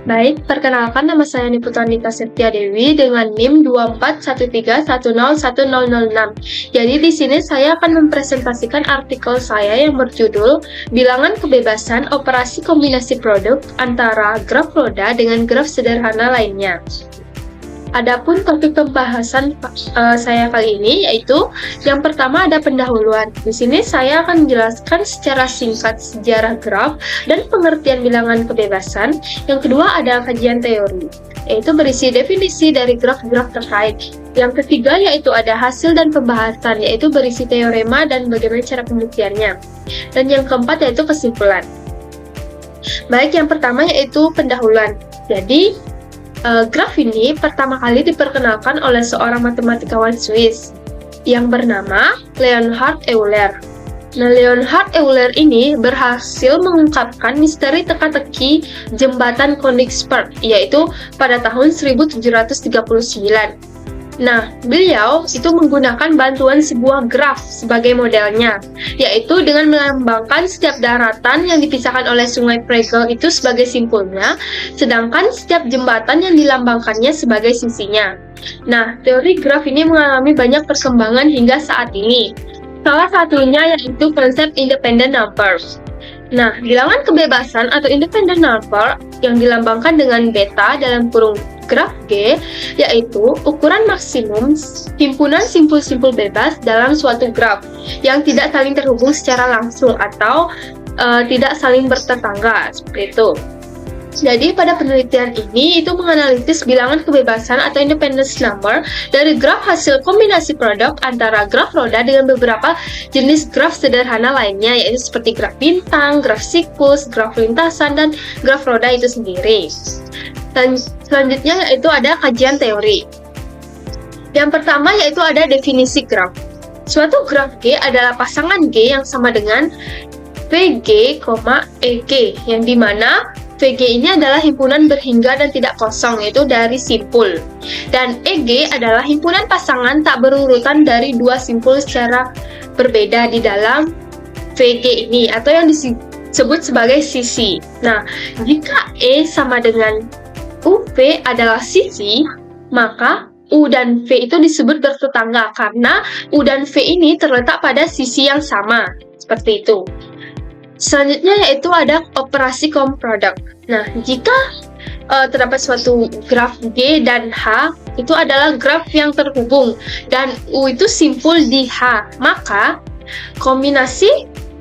Baik, perkenalkan nama saya Niputandita Septia Dewi dengan NIM 2413101006. Jadi di sini saya akan mempresentasikan artikel saya yang berjudul Bilangan Kebebasan Operasi Kombinasi Produk antara graf roda dengan graf sederhana lainnya. Adapun topik pembahasan saya kali ini yaitu yang pertama ada pendahuluan. Di sini saya akan menjelaskan secara singkat sejarah graf dan pengertian bilangan kebebasan. Yang kedua ada kajian teori, yaitu berisi definisi dari graf-graf terkait. Yang ketiga yaitu ada hasil dan pembahasan, yaitu berisi teorema dan bagaimana cara pembuktiannya. Dan yang keempat yaitu kesimpulan. Baik, yang pertama yaitu pendahuluan. Jadi graf ini pertama kali diperkenalkan oleh seorang matematikawan Swiss yang bernama Leonhard Euler. Nah, Leonhard Euler ini berhasil mengungkapkan misteri teka-teki jembatan Königsberg, yaitu pada tahun 1739. Nah, beliau itu menggunakan bantuan sebuah graf sebagai modelnya, yaitu dengan melambangkan setiap daratan yang dipisahkan oleh sungai Pregel itu sebagai simpulnya, sedangkan setiap jembatan yang dilambangkannya sebagai sisinya. Nah, teori graf ini mengalami banyak perkembangan hingga saat ini. Salah satunya yaitu konsep independent number. Nah, bilangan kebebasan atau independent number yang dilambangkan dengan beta dalam kurung graf G, yaitu ukuran maksimum himpunan simpul-simpul bebas dalam suatu graf yang tidak saling terhubung secara langsung atau tidak saling bertetangga, seperti itu. Jadi pada penelitian ini itu menganalisis bilangan kebebasan atau independence number dari graf hasil kombinasi produk antara graf roda dengan beberapa jenis graf sederhana lainnya, yaitu seperti graf bintang, graf siklus, graf lintasan, dan graf roda itu sendiri. Dan selanjutnya yaitu ada kajian teori. Yang pertama yaitu ada definisi graf. Suatu graf G adalah pasangan G yang sama dengan VG, EG, yang dimana VG ini adalah himpunan berhingga dan tidak kosong, yaitu dari simpul. Dan EG adalah himpunan pasangan tak berurutan dari dua simpul secara berbeda di dalam VG ini, atau yang disebut sebagai sisi. Nah, jika E sama dengan UV adalah sisi, maka U dan V itu disebut bertetangga karena U dan V ini terletak pada sisi yang sama, seperti itu. Selanjutnya yaitu ada operasi komproduk. Nah, jika terdapat suatu graf G dan H, itu adalah graf yang terhubung dan U itu simpul di H, maka kombinasi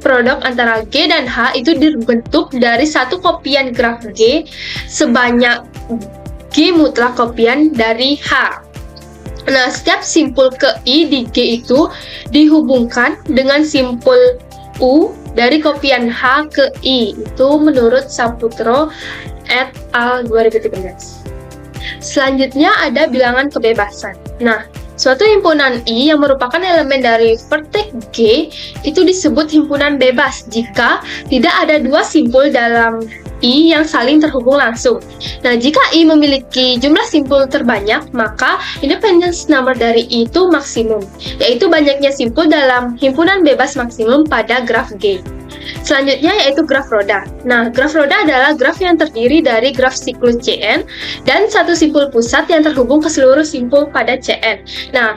produk antara G dan H itu dibentuk dari satu kopian graf G sebanyak G mutlak kopian dari H. Nah, setiap simpul ke I di G itu dihubungkan dengan simpul U dari kopian H ke I, itu menurut Saputro et al. 2013. Selanjutnya ada bilangan kebebasan. Nah, suatu himpunan I yang merupakan elemen dari vertex G itu disebut himpunan bebas jika tidak ada dua simpul dalam I yang saling terhubung langsung. Nah, jika I memiliki jumlah simpul terbanyak, maka independence number dari I itu maksimum, yaitu banyaknya simpul dalam himpunan bebas maksimum pada graf G. Selanjutnya yaitu graf roda. Nah, graf roda adalah graf yang terdiri dari graf siklus Cn dan satu simpul pusat yang terhubung ke seluruh simpul pada Cn. Nah,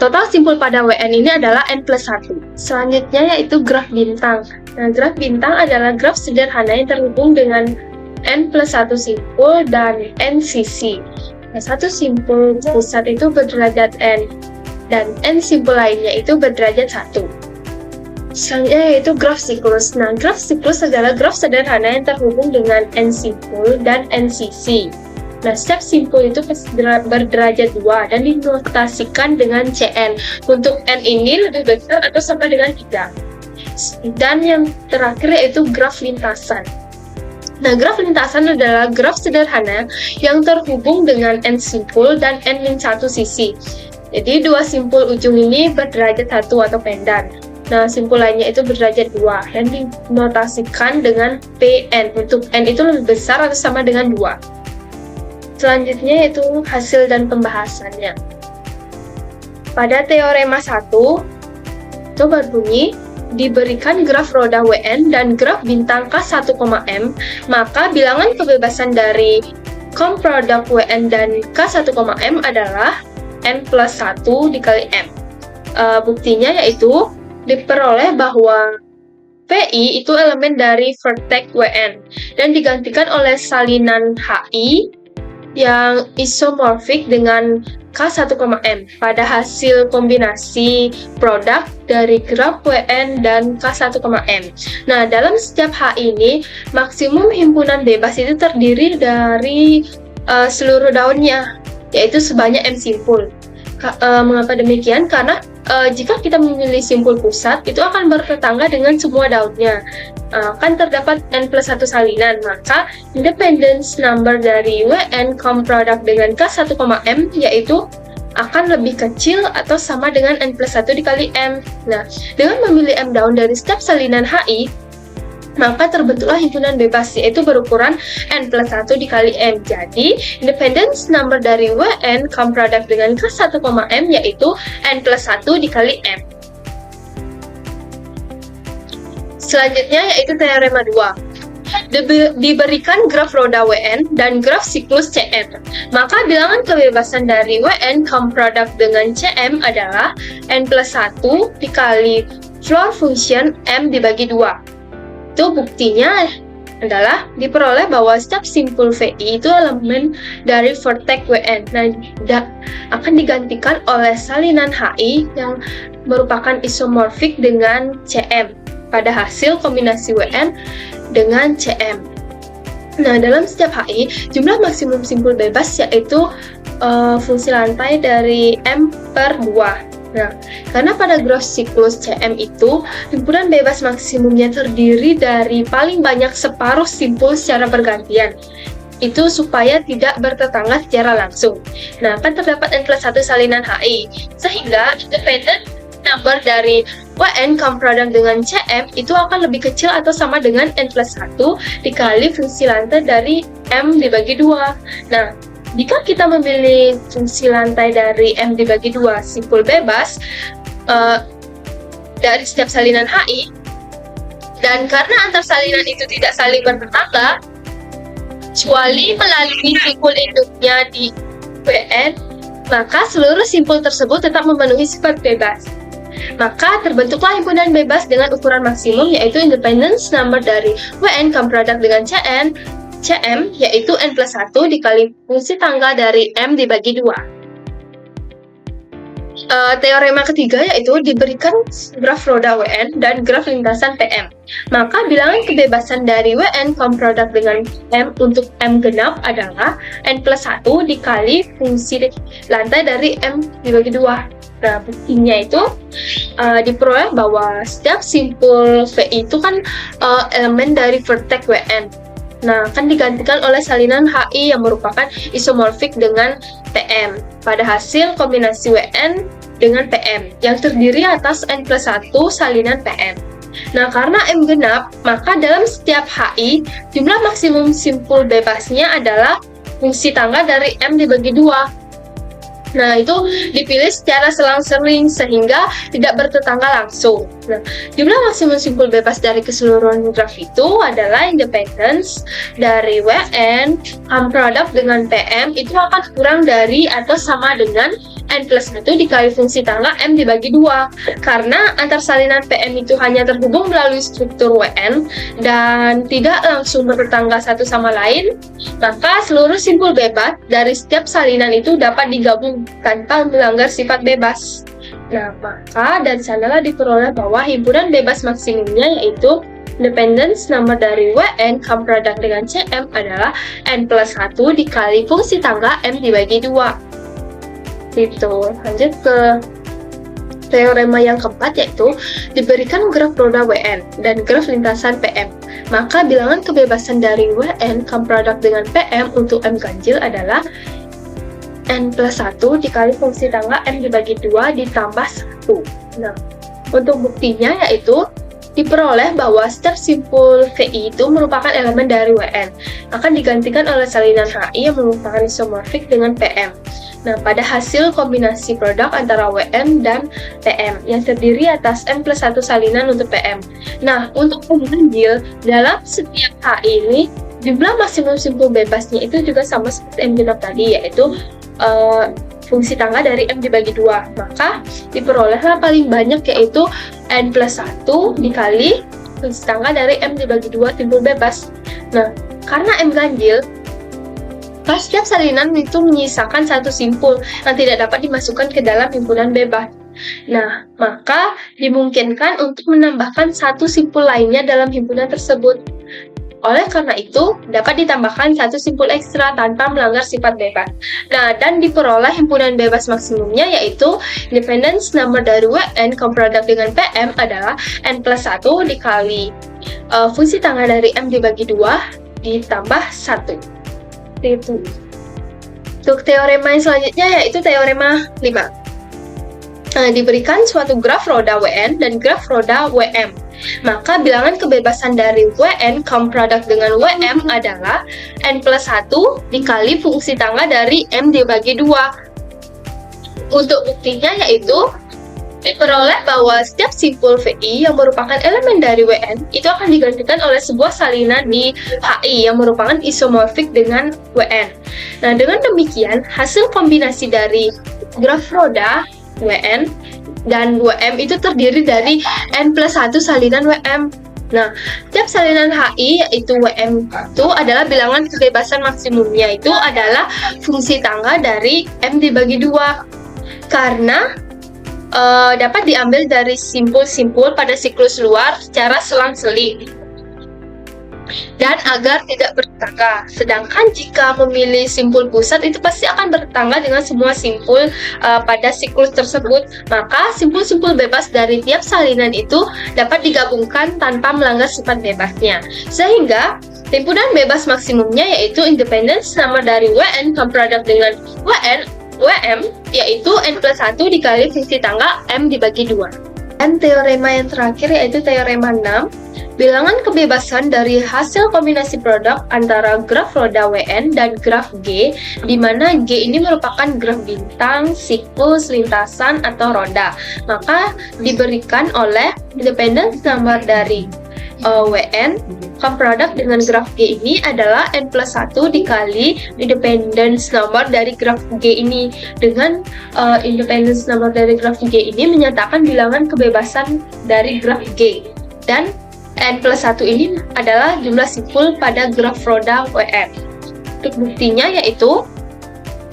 total simpul pada Wn ini adalah n+1. Selanjutnya yaitu graf bintang. Nah, graf bintang adalah graf sederhana yang terhubung dengan n+1 simpul dan n sisi. Nah, satu simpul pusat itu berderajat n dan n simpul lainnya itu berderajat 1. Selanjutnya yaitu graf siklus. Nah, graf siklus adalah graf sederhana yang terhubung dengan n simpul dan n sisi. Nah, setiap simpul itu berderajat 2 dan dinotasikan dengan Cn. Untuk n ini lebih besar atau sama dengan 3. Dan yang terakhir yaitu graf lintasan. Nah, graf lintasan adalah graf sederhana yang terhubung dengan n simpul dan n-1 sisi. Jadi, dua simpul ujung ini berderajat 1 atau pendan. Nah, simpul lainnya itu berderajat 2 dan dinotasikan dengan Pn. Untuk n itu lebih besar atau sama dengan 2. Selanjutnya yaitu hasil dan pembahasannya. Pada teorema 1, itu berbunyi diberikan graf roda Wn dan graf bintang K1,m, maka bilangan kebebasan dari kom produk Wn dan K1,m adalah n plus 1 dikali m. Buktinya yaitu diperoleh bahwa PI itu elemen dari vertex Wn dan digantikan oleh salinan HI yang isomorfik dengan K1,m pada hasil kombinasi produk dari graf Wn dan K1,m. Nah, dalam setiap H ini, maksimum himpunan bebas itu terdiri dari seluruh daunnya, yaitu sebanyak M simpul. Mengapa demikian? Karena jika kita memilih simpul pusat, itu akan bertetangga dengan semua daunnya. Kan terdapat n plus 1 salinan, maka independence number dari Wn kom produk dengan K1,m yaitu akan lebih kecil atau sama dengan n plus 1 dikali m. Nah, dengan memilih m daun dari setiap salinan HI, maka terbentuklah himpunan bebas, yaitu berukuran n plus 1 dikali m. Jadi, independence number dari Wn kom produk dengan K1,m yaitu n plus 1 dikali m. Selanjutnya yaitu teorema 2. Diberikan graf roda Wn dan graf siklus Cm, maka bilangan kebebasan dari Wn kom produk dengan Cm adalah n plus 1 dikali floor function m dibagi 2. Itu buktinya adalah diperoleh bahwa setiap simpul VI itu elemen dari vertex Wn. Nah, akan digantikan oleh salinan HI yang merupakan isomorfik dengan Cm pada hasil kombinasi Wn dengan Cm. Nah, dalam setiap HI, jumlah maksimum simpul bebas yaitu fungsi lantai dari M per 2. Nah, karena pada graf siklus Cm itu, himpunan bebas maksimumnya terdiri dari paling banyak separuh simpul secara bergantian. Itu supaya tidak bertetangga secara langsung. Nah, kan terdapat n plus 1 salinan HI, sehingga independent number dari Wn kom produk dengan Cm itu akan lebih kecil atau sama dengan n plus 1 dikali fungsi lantai dari M dibagi 2. Nah, jika kita memilih fungsi lantai dari M dibagi 2 simpul bebas dari setiap salinan HI, dan karena antar salinan itu tidak saling bertetangga, kecuali melalui simpul induknya di Wn, maka seluruh simpul tersebut tetap memenuhi sifat bebas. Maka terbentuklah himpunan bebas dengan ukuran maksimum, yaitu independence number dari Wn kom produk dengan Cm yaitu n plus 1 dikali fungsi tangga dari M dibagi 2. Teorema ketiga yaitu diberikan graf roda Wn dan graf lintasan Pm. Maka bilangan kebebasan dari Wn kom produk dengan M untuk M genap adalah n plus 1 dikali fungsi lantai dari M dibagi 2. Nah, buktinya itu diperoleh bahwa setiap simpul VI itu kan elemen dari vertex Wn. Nah, akan digantikan oleh salinan HI yang merupakan isomorfik dengan PM pada hasil kombinasi Wn dengan PM yang terdiri atas n plus 1 salinan PM. Nah, karena M genap, maka dalam setiap HI, jumlah maksimum simpul bebasnya adalah fungsi tangga dari M dibagi 2. Nah, itu dipilih secara selang-seling sehingga tidak bertetangga langsung. Nah, jumlah maksimum simpul bebas dari keseluruhan graf itu adalah independence dari Wn kom produk dengan PM itu akan kurang dari atau sama dengan n plus 1 dikali fungsi tangga M dibagi 2. Karena antar salinan PM itu hanya terhubung melalui struktur Wn dan tidak langsung bertetangga satu sama lain, maka seluruh simpul bebas dari setiap salinan itu dapat digabung tanpa melanggar sifat bebas. Nah, maka dari sanalah diperoleh bahwa himpunan bebas maksimumnya yaitu independence number dari Wn kom produk dengan Cm adalah n plus 1 dikali fungsi tangga M dibagi 2. Gitu. Lanjut ke teorema yang keempat yaitu diberikan graf roda Wn dan graf lintasan Pm. Maka bilangan kebebasan dari Wn kom produk dengan Pm untuk M ganjil adalah n plus 1 dikali fungsi tangga M dibagi 2 ditambah 1. Nah, untuk buktinya yaitu diperoleh bahwa setiap simpul VI itu merupakan elemen dari Wn, akan digantikan oleh salinan HI yang merupakan isomorfik dengan PM. Nah, pada hasil kombinasi produk antara WN dan PM yang terdiri atas N+1 salinan untuk PM. Nah, untuk ganjil, dalam setiap HI ini, jumlah maksimum simpul bebasnya itu juga sama seperti M genap tadi, yaitu fungsi tangga dari M dibagi 2. Maka, diperolehlah paling banyak yaitu N+1 dikali fungsi tangga dari M dibagi 2 simpul bebas. Nah, karena M ganjil, setiap salinan itu menyisakan satu simpul yang tidak dapat dimasukkan ke dalam himpunan bebas. Nah, maka dimungkinkan untuk menambahkan satu simpul lainnya dalam himpunan tersebut. Oleh karena itu, dapat ditambahkan satu simpul ekstra tanpa melanggar sifat bebas. Nah, dan diperoleh himpunan bebas maksimumnya yaitu independence number dari WN produk dengan PM adalah N+1 dikali fungsi tangga dari M dibagi 2 ditambah 1. Itu. Untuk teorema yang selanjutnya yaitu teorema 5. Diberikan suatu graf roda WN dan graf roda WM. Maka bilangan kebebasan dari WN produk dengan WM adalah N+1 dikali fungsi tangga dari M dibagi 2. Untuk buktinya yaitu diperoleh bahwa setiap simpul VI yang merupakan elemen dari WN itu akan digantikan oleh sebuah salinan di HI yang merupakan isomorfik dengan WN. Nah, dengan demikian, hasil kombinasi dari graf roda WN dan WM itu terdiri dari N+1 salinan WM. Nah, setiap salinan HI yaitu WM itu adalah bilangan kebebasan maksimumnya itu adalah fungsi tangga dari M dibagi 2. Karena dapat diambil dari simpul-simpul pada siklus luar secara selang-seling dan agar tidak bertetangga. Sedangkan jika memilih simpul pusat itu pasti akan bertetangga dengan semua simpul pada siklus tersebut. Maka simpul-simpul bebas dari tiap salinan itu dapat digabungkan tanpa melanggar sifat bebasnya. Sehingga himpunan bebas maksimumnya yaitu independence number dari WN produk dengan WM yaitu N+1 dikali fungsi tangga M dibagi 2. Dan teorema yang terakhir yaitu teorema 6. Bilangan kebebasan dari hasil kombinasi produk antara graf roda WN dan graf G, di mana G ini merupakan graf bintang, siklus, lintasan, atau roda. Maka diberikan oleh independence number dari WN produk dengan graf G ini adalah N+1 dikali independence number dari graf G ini. Dengan independence number dari graf G ini menyatakan bilangan kebebasan dari graf G, dan N+1 ini adalah jumlah simpul pada graf roda WN. Untuk buktinya yaitu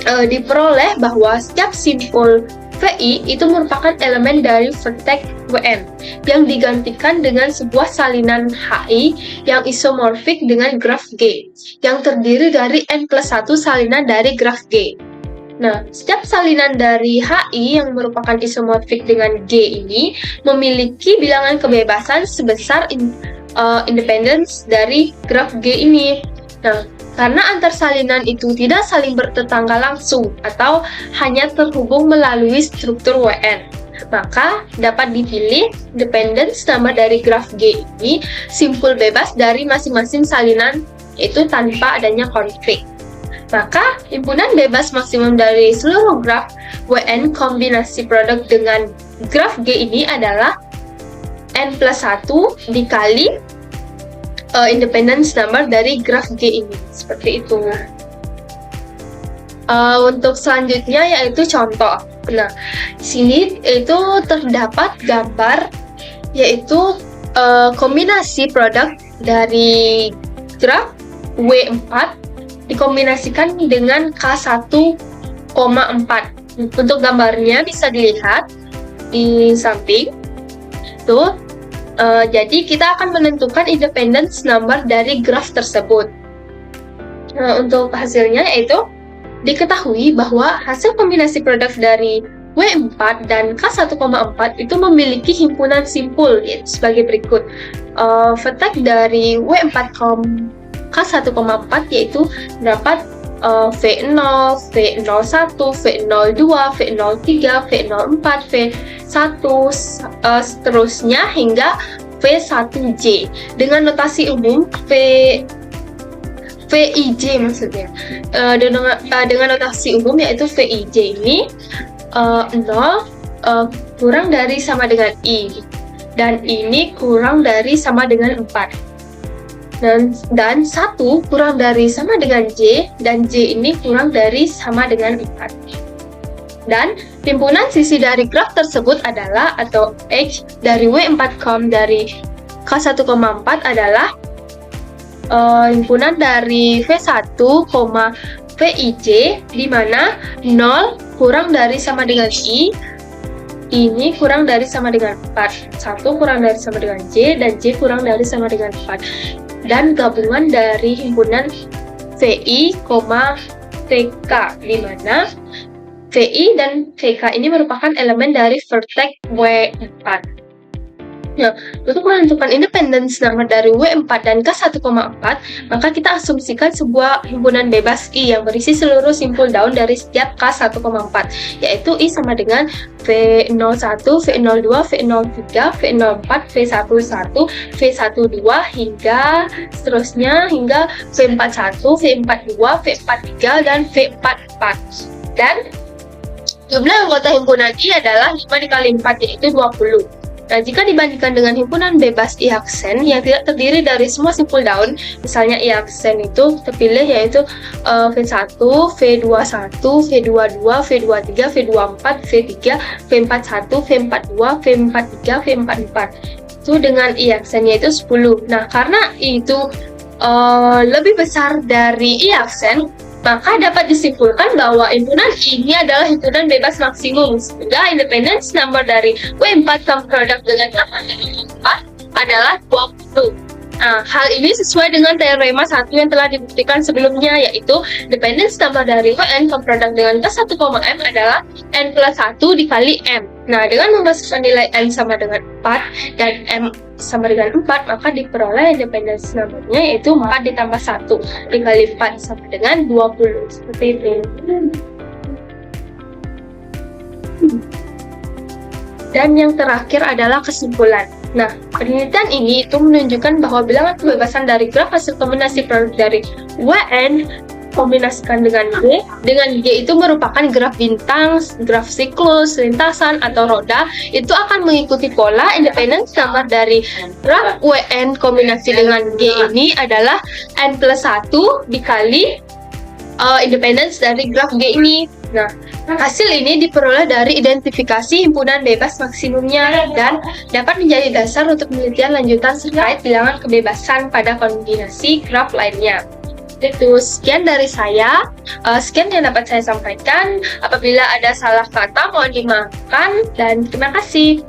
diperoleh bahwa setiap simpul VI itu merupakan elemen dari vertex WN yang digantikan dengan sebuah salinan HI yang isomorfik dengan graf G yang terdiri dari N+1 salinan dari graf G. Nah, setiap salinan dari HI yang merupakan isomorfik dengan G ini memiliki bilangan kebebasan sebesar independence dari graf G ini. Nah, karena antar salinan itu tidak saling bertetangga langsung atau hanya terhubung melalui struktur WN, maka dapat dipilih independence number dari graf G ini simpul bebas dari masing-masing salinan itu tanpa adanya konflik. Maka himpunan bebas maksimum dari seluruh graf WN kombinasi produk dengan graf G ini adalah N+1 dikali independence number dari graf G ini, seperti itu. Untuk selanjutnya yaitu contoh. Nah, di sini itu terdapat gambar yaitu kombinasi produk dari graf W4 dikombinasikan dengan K1,4. Untuk gambarnya bisa dilihat di samping. Tuh. Jadi kita akan menentukan independence number dari graf tersebut. Untuk hasilnya yaitu diketahui bahwa hasil kombinasi produk dari W4 dan K1,4 itu memiliki himpunan simpul yaitu sebagai berikut. Vertex dari W4, K1,4 yaitu dapat V0, V01, V02, V03, V04, V1, seterusnya hingga V1J. Dengan notasi umum, V VIJ maksudnya. Dengan notasi umum yaitu VIJ ini 0 kurang dari sama dengan I, dan ini kurang dari sama dengan 4. Dan 1 kurang dari sama dengan J, dan J ini kurang dari sama dengan 4. Dan himpunan sisi dari graf tersebut adalah, atau H dari W4, dari K1,4 adalah himpunan dari V1, VIJ, di mana 0 kurang dari sama dengan I, ini kurang dari sama dengan 4, 1 kurang dari sama dengan J, dan J kurang dari sama dengan 4. Dan gabungan dari himpunan VI, VK, di mana VI dan VK ini merupakan elemen dari vertex W4. Nah, untuk menentukan independence number dari W4 dan K1,4, maka kita asumsikan sebuah himpunan bebas I yang berisi seluruh simpul daun dari setiap K1,4, yaitu I sama dengan V01, V02, V03, V04, V11, V12, hingga seterusnya, hingga V41, V42, V43, dan V44. Dan jumlah anggota himpunan I adalah 5 dikali 4, yaitu 20. Nah, jika dibandingkan dengan himpunan bebas I aksen yang tidak terdiri dari semua simpul daun, misalnya I aksen itu terpilih yaitu V1, V21, V22, V23, V24, V3, V41, V42, V43, V44. Itu dengan I aksennya itu 10. Nah, karena itu lebih besar dari I aksen, maka dapat disimpulkan bahwa himpunan ini adalah himpunan bebas maksimum, sehingga independence number dari W4 sum product dengan W4 adalah 20. Nah, hal ini sesuai dengan teorema 1 yang telah dibuktikan sebelumnya, yaitu dependence number dari Wn sum product dengan K1,M adalah N plus 1 dikali M. Nah, dengan memasukkan nilai N sama dengan 4 dan M sama dengan 4, maka diperoleh independence number-nya yaitu 4 ditambah 1 dikali 4 sama dengan 20. Seperti itu. Dan yang terakhir adalah kesimpulan. Nah, penelitian ini itu menunjukkan bahwa bilangan kebebasan dari graf hasil kombinasi produk dari Wn kombinasikan dengan G itu merupakan graf bintang, graf siklus, lintasan, atau roda. Itu akan mengikuti pola independence number dari graf Wn kombinasi dengan G ini adalah N plus 1 dikali independence dari graf G ini. Nah, hasil ini diperoleh dari identifikasi himpunan bebas maksimumnya dan dapat menjadi dasar untuk penelitian lanjutan terkait bilangan kebebasan pada kombinasi graf lainnya. Itu sekian dari saya, sekian yang dapat saya sampaikan. Apabila ada salah kata mohon dimaafkan, dan terima kasih.